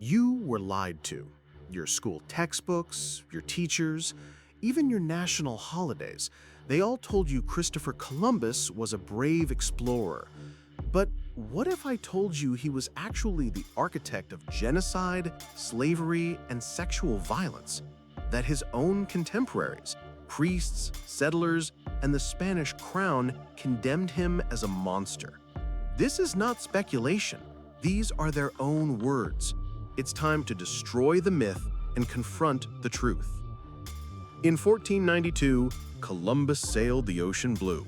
You were lied to. Your school textbooks, your teachers, even your national holidays, they all told you Christopher Columbus was a brave explorer. But what if I told you he was actually the architect of genocide, slavery, and sexual violence? That his own contemporaries, priests, settlers, and the Spanish crown condemned him as a monster. This is not speculation. These are their own words. It's time to destroy the myth and confront the truth. In 1492, Columbus sailed the ocean blue.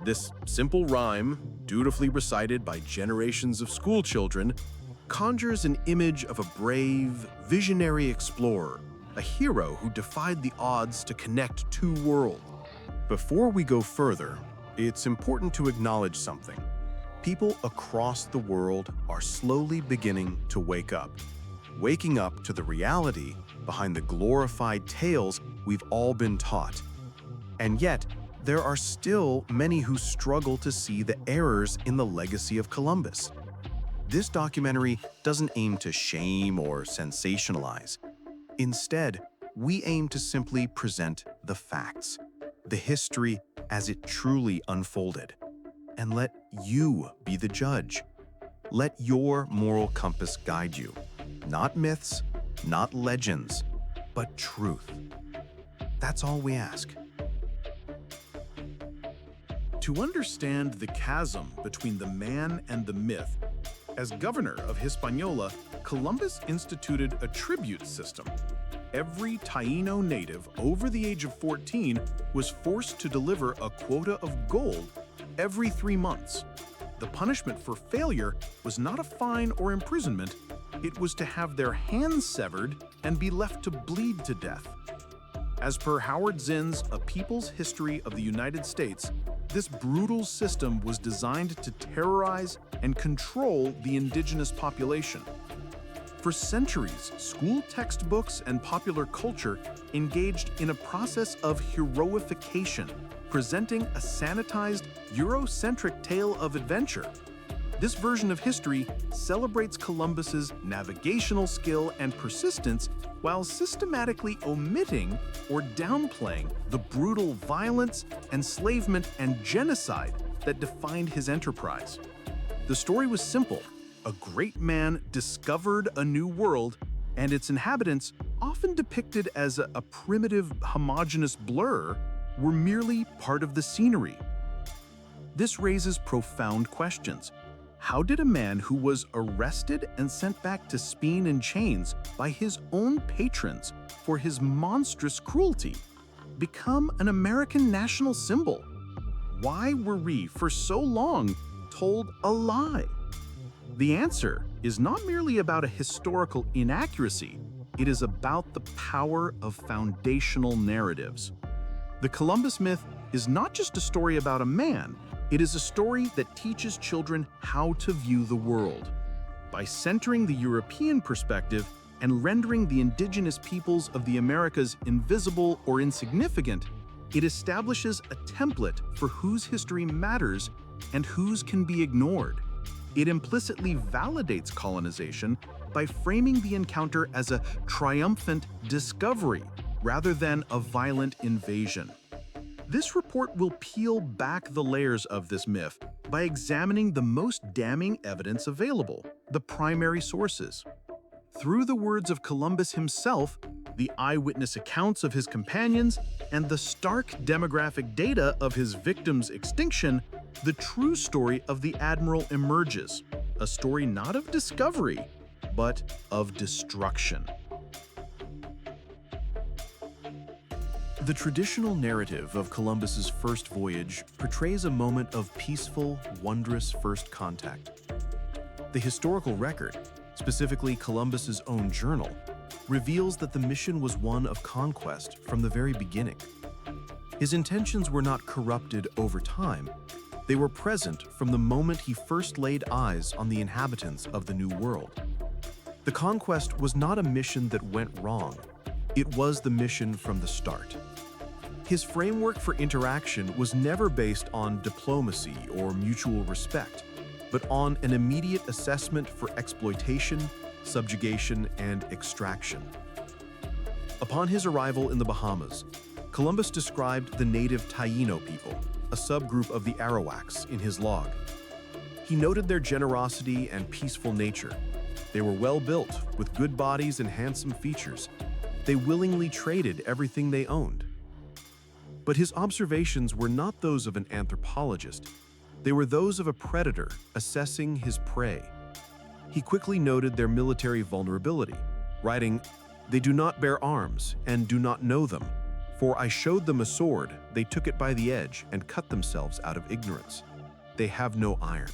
This simple rhyme, dutifully recited by generations of schoolchildren, conjures an image of a brave, visionary explorer, a hero who defied the odds to connect two worlds. Before we go further, it's important to acknowledge something. People across the world are slowly beginning to wake up. Waking up to the reality behind the glorified tales we've all been taught. And yet, there are still many who struggle to see the errors in the legacy of Columbus. This documentary doesn't aim to shame or sensationalize. Instead, we aim to simply present the facts, the history as it truly unfolded, and let you be the judge. Let your moral compass guide you. Not myths, not legends, but truth. That's all we ask. To understand the chasm between the man and the myth, as governor of Hispaniola, Columbus instituted a tribute system. Every Taíno native over the age of 14 was forced to deliver a quota of gold every 3 months. The punishment for failure was not a fine or imprisonment, it was to have their hands severed and be left to bleed to death. As per Howard Zinn's A People's History of the United States, this brutal system was designed to terrorize and control the indigenous population. For centuries, school textbooks and popular culture engaged in a process of heroification, presenting a sanitized, Eurocentric tale of adventure. This version of history celebrates Columbus's navigational skill and persistence while systematically omitting or downplaying the brutal violence, enslavement, and genocide that defined his enterprise. The story was simple. A great man discovered a new world, and its inhabitants, often depicted as a primitive, homogeneous blur, were merely part of the scenery. This raises profound questions. How did a man who was arrested and sent back to Spain in chains by his own patrons for his monstrous cruelty become an American national symbol? Why were we, for so long, told a lie? The answer is not merely about a historical inaccuracy, it is about the power of foundational narratives. The Columbus myth is not just a story about a man, it is a story that teaches children how to view the world. By centering the European perspective and rendering the indigenous peoples of the Americas invisible or insignificant, it establishes a template for whose history matters and whose can be ignored. It implicitly validates colonization by framing the encounter as a triumphant discovery rather than a violent invasion. This report will peel back the layers of this myth by examining the most damning evidence available, the primary sources. Through the words of Columbus himself, the eyewitness accounts of his companions, and the stark demographic data of his victims' extinction, the true story of the Admiral emerges, a story not of discovery, but of destruction. The traditional narrative of Columbus's first voyage portrays a moment of peaceful, wondrous first contact. The historical record, specifically Columbus's own journal, reveals that the mission was one of conquest from the very beginning. His intentions were not corrupted over time. They were present from the moment he first laid eyes on the inhabitants of the New World. The conquest was not a mission that went wrong. It was the mission from the start. His framework for interaction was never based on diplomacy or mutual respect, but on an immediate assessment for exploitation, subjugation, and extraction. Upon his arrival in the Bahamas, Columbus described the native Taíno people, a subgroup of the Arawaks, in his log. He noted their generosity and peaceful nature. They were well built, with good bodies and handsome features. They willingly traded everything they owned. But his observations were not those of an anthropologist. They were those of a predator assessing his prey. He quickly noted their military vulnerability, writing, "They do not bear arms and do not know them. For I showed them a sword, they took it by the edge and cut themselves out of ignorance. They have no iron."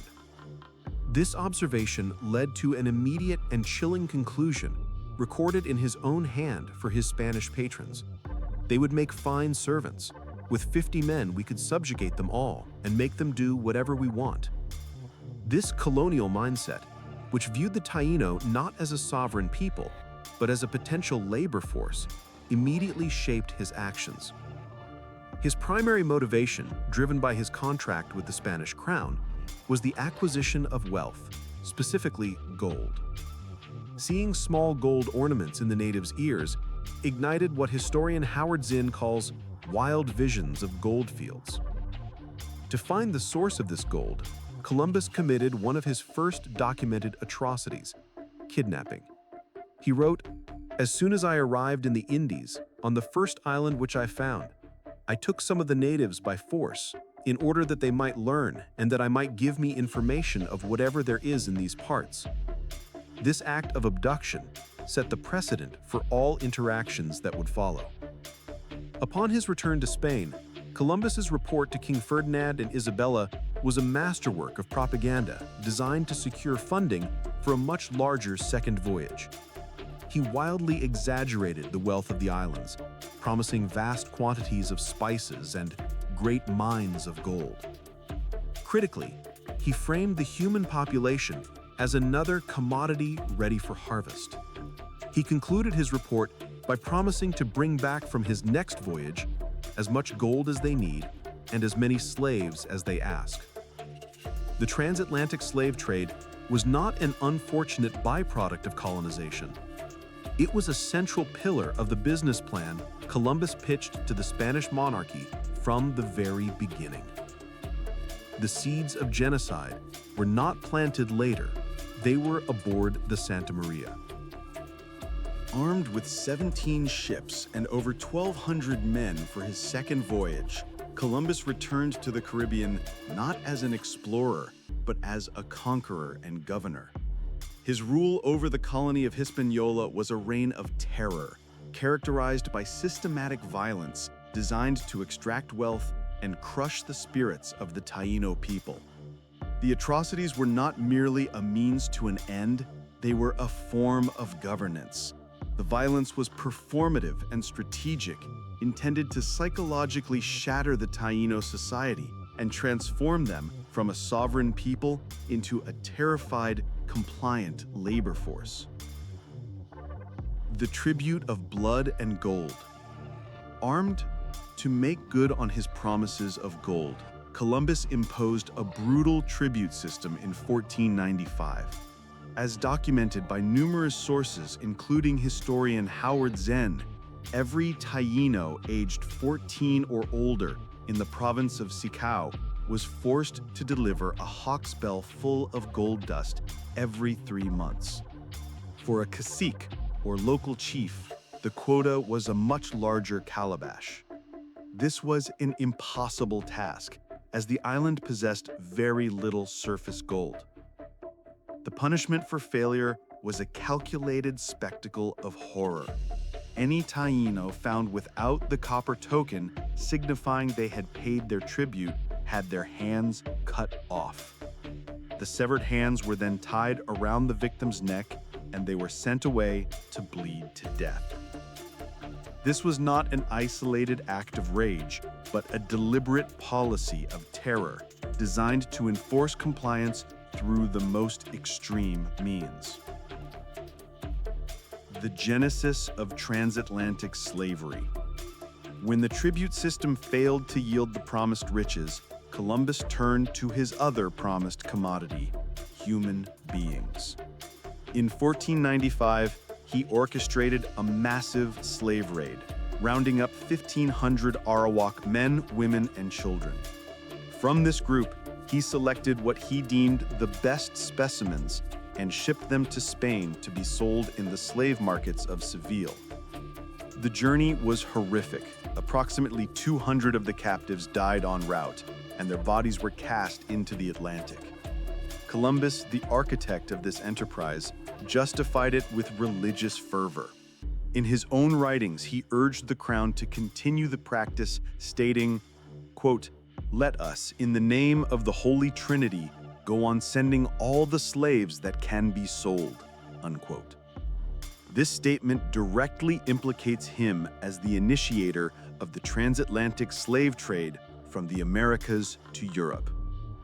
This observation led to an immediate and chilling conclusion, recorded in his own hand for his Spanish patrons. They would make fine servants. With 50 men, we could subjugate them all and make them do whatever we want. This colonial mindset, which viewed the Taíno not as a sovereign people, but as a potential labor force, immediately shaped his actions. His primary motivation, driven by his contract with the Spanish crown, was the acquisition of wealth, specifically gold. Seeing small gold ornaments in the natives' ears ignited what historian Howard Zinn calls wild visions of gold fields. To find the source of this gold, Columbus committed one of his first documented atrocities, kidnapping. He wrote, "As soon as I arrived in the Indies, on the first island which I found, I took some of the natives by force, in order that they might learn and that I might give me information of whatever there is in these parts." This act of abduction set the precedent for all interactions that would follow. Upon his return to Spain, Columbus's report to King Ferdinand and Isabella was a masterwork of propaganda designed to secure funding for a much larger second voyage. He wildly exaggerated the wealth of the islands, promising vast quantities of spices and great mines of gold. Critically, he framed the human population as another commodity ready for harvest. He concluded his report by promising to bring back from his next voyage as much gold as they need and as many slaves as they ask. The transatlantic slave trade was not an unfortunate byproduct of colonization. It was a central pillar of the business plan Columbus pitched to the Spanish monarchy from the very beginning. The seeds of genocide were not planted later. They were aboard the Santa Maria. Armed with 17 ships and over 1,200 men for his second voyage, Columbus returned to the Caribbean not as an explorer, but as a conqueror and governor. His rule over the colony of Hispaniola was a reign of terror, characterized by systematic violence designed to extract wealth and crush the spirits of the Taíno people. The atrocities were not merely a means to an end, they were a form of governance. The violence was performative and strategic, intended to psychologically shatter the Taíno society and transform them from a sovereign people into a terrified, compliant labor force. The tribute of blood and gold. Armed to make good on his promises of gold, Columbus imposed a brutal tribute system in 1495. As documented by numerous sources, including historian Howard Zinn, every Taíno aged 14 or older in the province of Sicao was forced to deliver a hawk's bell full of gold dust every 3 months. For a cacique, or local chief, the quota was a much larger calabash. This was an impossible task, as the island possessed very little surface gold. The punishment for failure was a calculated spectacle of horror. Any Taíno found without the copper token signifying they had paid their tribute had their hands cut off. The severed hands were then tied around the victim's neck and they were sent away to bleed to death. This was not an isolated act of rage, but a deliberate policy of terror designed to enforce compliance through the most extreme means. The genesis of transatlantic slavery. When the tribute system failed to yield the promised riches, Columbus turned to his other promised commodity, human beings. In 1495, he orchestrated a massive slave raid, rounding up 1,500 Arawak men, women, and children. From this group, he selected what he deemed the best specimens and shipped them to Spain to be sold in the slave markets of Seville. The journey was horrific. Approximately 200 of the captives died en route, and their bodies were cast into the Atlantic. Columbus, the architect of this enterprise, justified it with religious fervor. In his own writings, he urged the crown to continue the practice, stating, quote, "Let us, in the name of the Holy Trinity, go on sending all the slaves that can be sold," unquote. This statement directly implicates him as the initiator of the transatlantic slave trade from the Americas to Europe,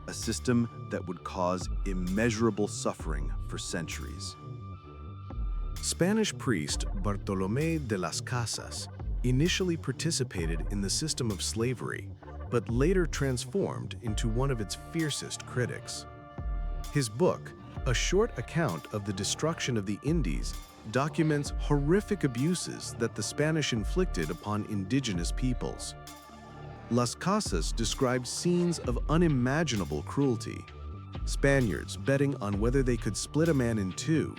a system that would cause immeasurable suffering for centuries. Spanish priest Bartolomé de las Casas initially participated in the system of slavery, but later transformed into one of its fiercest critics. His book, A Short Account of the Destruction of the Indies, documents horrific abuses that the Spanish inflicted upon indigenous peoples. Las Casas described scenes of unimaginable cruelty. Spaniards betting on whether they could split a man in two,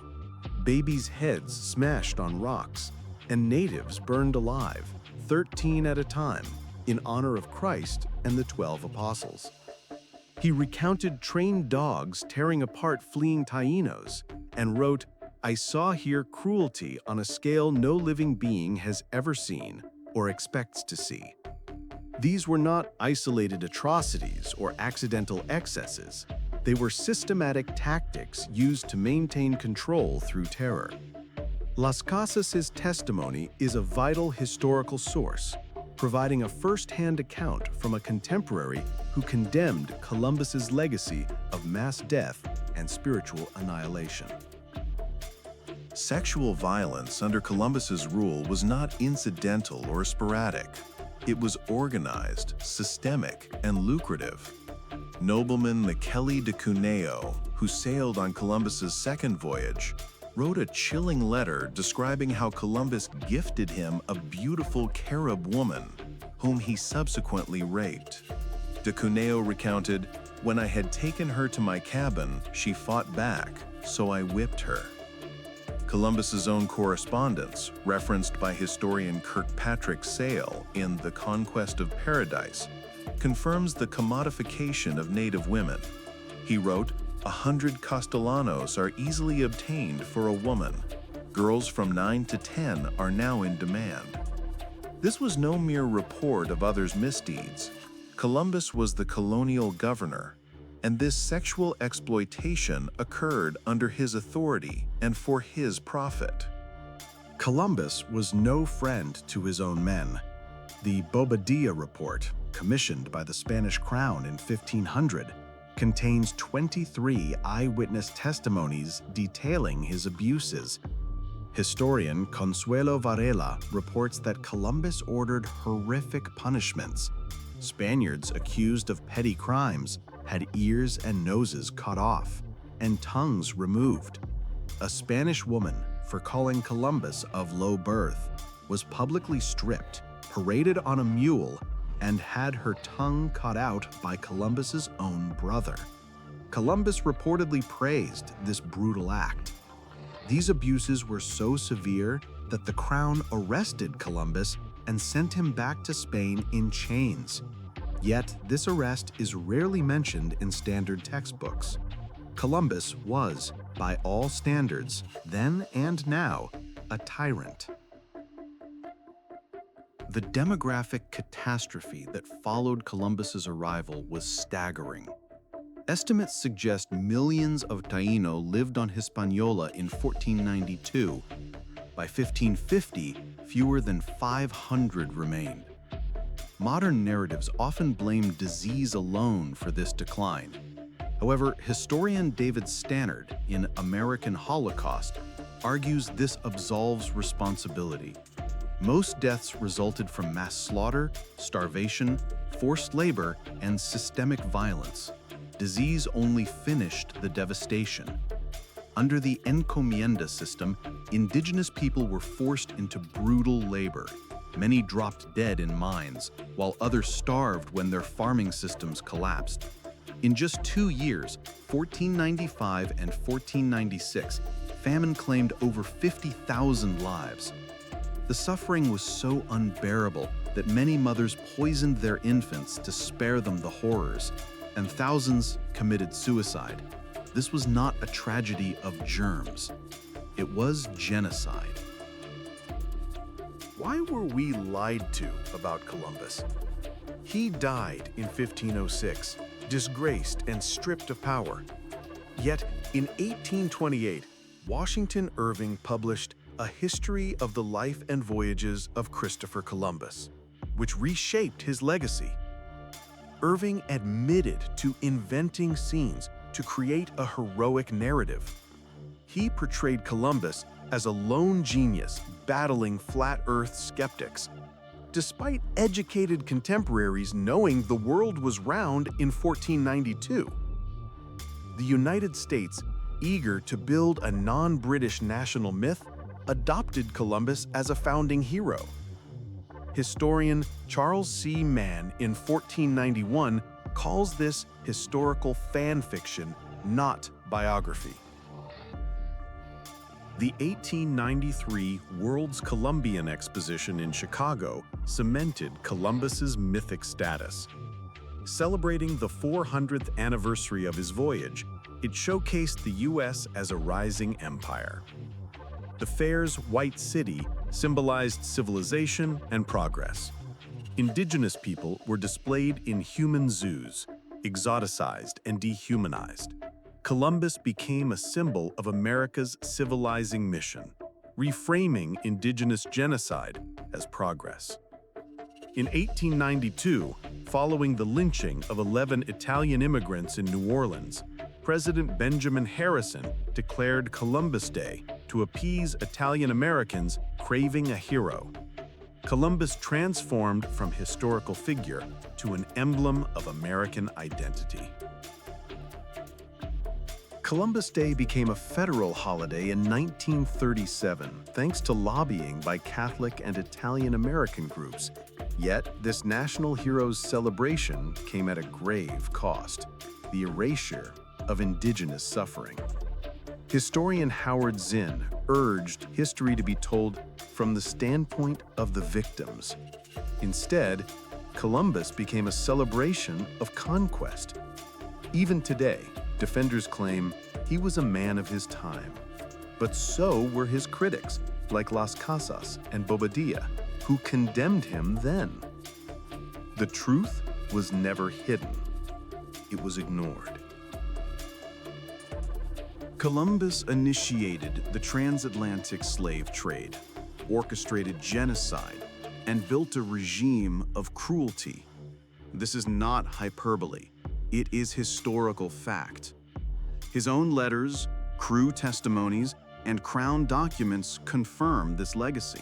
babies' heads smashed on rocks, and natives burned alive, 13 at a time, in honor of Christ and the 12 apostles. He recounted trained dogs tearing apart fleeing Taínos and wrote, "I saw here cruelty on a scale no living being has ever seen or expects to see." These were not isolated atrocities or accidental excesses. They were systematic tactics used to maintain control through terror. Las Casas' testimony is a vital historical source, providing a first-hand account from a contemporary who condemned Columbus's legacy of mass death and spiritual annihilation. Sexual violence under Columbus's rule was not incidental or sporadic. It was organized, systemic, and lucrative. Nobleman Michele de Cuneo, who sailed on Columbus's second voyage, wrote a chilling letter describing how Columbus gifted him a beautiful Carib woman, whom he subsequently raped. De Cuneo recounted, "When I had taken her to my cabin, she fought back, so I whipped her." Columbus's own correspondence, referenced by historian Kirkpatrick Sale in The Conquest of Paradise, confirms the commodification of native women. He wrote, 100 castellanos are easily obtained for a woman. Girls from 9 to 10 are now in demand. This was no mere report of others' misdeeds. Columbus was the colonial governor, and this sexual exploitation occurred under his authority and for his profit. Columbus was no friend to his own men. The Bobadilla Report, commissioned by the Spanish crown in 1500, contains 23 eyewitness testimonies detailing his abuses. Historian Consuelo Varela reports that Columbus ordered horrific punishments. Spaniards accused of petty crimes had ears and noses cut off and tongues removed. A Spanish woman, for calling Columbus of low birth, was publicly stripped, paraded on a mule, and had her tongue cut out by Columbus's own brother. Columbus reportedly praised this brutal act. These abuses were so severe that the crown arrested Columbus and sent him back to Spain in chains. Yet this arrest is rarely mentioned in standard textbooks. Columbus was, by all standards, then and now, a tyrant. The demographic catastrophe that followed Columbus's arrival was staggering. Estimates suggest millions of Taíno lived on Hispaniola in 1492. By 1550, fewer than 500 remained. Modern narratives often blame disease alone for this decline. However, historian David Stannard, in American Holocaust, argues this absolves responsibility. Most deaths resulted from mass slaughter, starvation, forced labor, and systemic violence. Disease only finished the devastation. Under the encomienda system, indigenous people were forced into brutal labor. Many dropped dead in mines, while others starved when their farming systems collapsed. In just 2 years, 1495 and 1496, famine claimed over 50,000 lives. The suffering was so unbearable that many mothers poisoned their infants to spare them the horrors, and thousands committed suicide. This was not a tragedy of germs. It was genocide. Why were we lied to about Columbus? He died in 1506, disgraced and stripped of power. Yet, in 1828, Washington Irving published A History of the Life and Voyages of Christopher Columbus, which reshaped his legacy. Irving admitted to inventing scenes to create a heroic narrative. He portrayed Columbus as a lone genius battling flat Earth skeptics, despite educated contemporaries knowing the world was round in 1492. The United States, eager to build a non-British national myth, adopted Columbus as a founding hero. Historian Charles C. Mann in 1491 calls this historical fan fiction, not biography. The 1893 World's Columbian Exposition in Chicago cemented Columbus's mythic status. Celebrating the 400th anniversary of his voyage, it showcased the U.S. as a rising empire. The fair's White City symbolized civilization and progress. Indigenous people were displayed in human zoos, exoticized and dehumanized. Columbus became a symbol of America's civilizing mission, reframing indigenous genocide as progress. In 1892, following the lynching of 11 Italian immigrants in New Orleans, President Benjamin Harrison declared Columbus Day to appease Italian Americans craving a hero. Columbus transformed from historical figure to an emblem of American identity. Columbus Day became a federal holiday in 1937, thanks to lobbying by Catholic and Italian American groups. Yet, this national hero's celebration came at a grave cost: the erasure of indigenous suffering. Historian Howard Zinn urged history to be told from the standpoint of the victims. Instead, Columbus became a celebration of conquest. Even today, defenders claim he was a man of his time. But so were his critics, like Las Casas and Bobadilla, who condemned him then. The truth was never hidden. It was ignored. Columbus initiated the transatlantic slave trade, orchestrated genocide, and built a regime of cruelty. This is not hyperbole. It is historical fact. His own letters, crew testimonies, and crown documents confirm this legacy.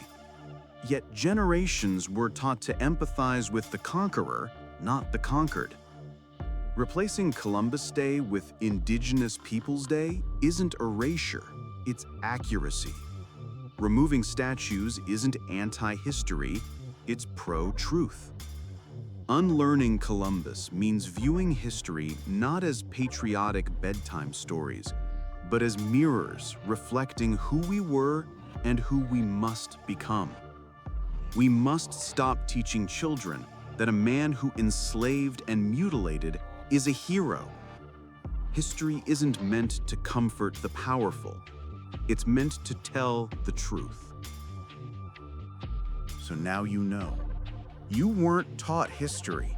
Yet generations were taught to empathize with the conqueror, not the conquered. Replacing Columbus Day with Indigenous Peoples Day isn't erasure, it's accuracy. Removing statues isn't anti-history, it's pro-truth. Unlearning Columbus means viewing history not as patriotic bedtime stories, but as mirrors reflecting who we were and who we must become. We must stop teaching children that a man who enslaved and mutilated is a hero. History isn't meant to comfort the powerful. It's meant to tell the truth. So now you know. You weren't taught history.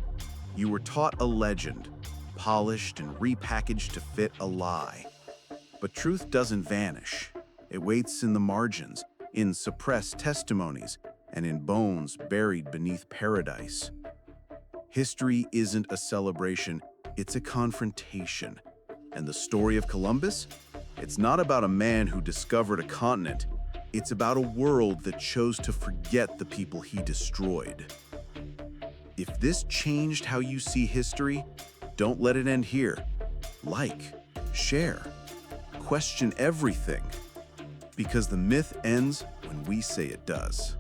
You were taught a legend, polished and repackaged to fit a lie. But truth doesn't vanish. It waits in the margins, in suppressed testimonies, and in bones buried beneath paradise. History isn't a celebration, it's a confrontation. And the story of Columbus? It's not about a man who discovered a continent. It's about a world that chose to forget the people he destroyed. If this changed how you see history, don't let it end here. Like, share, question everything, because the myth ends when we say it does.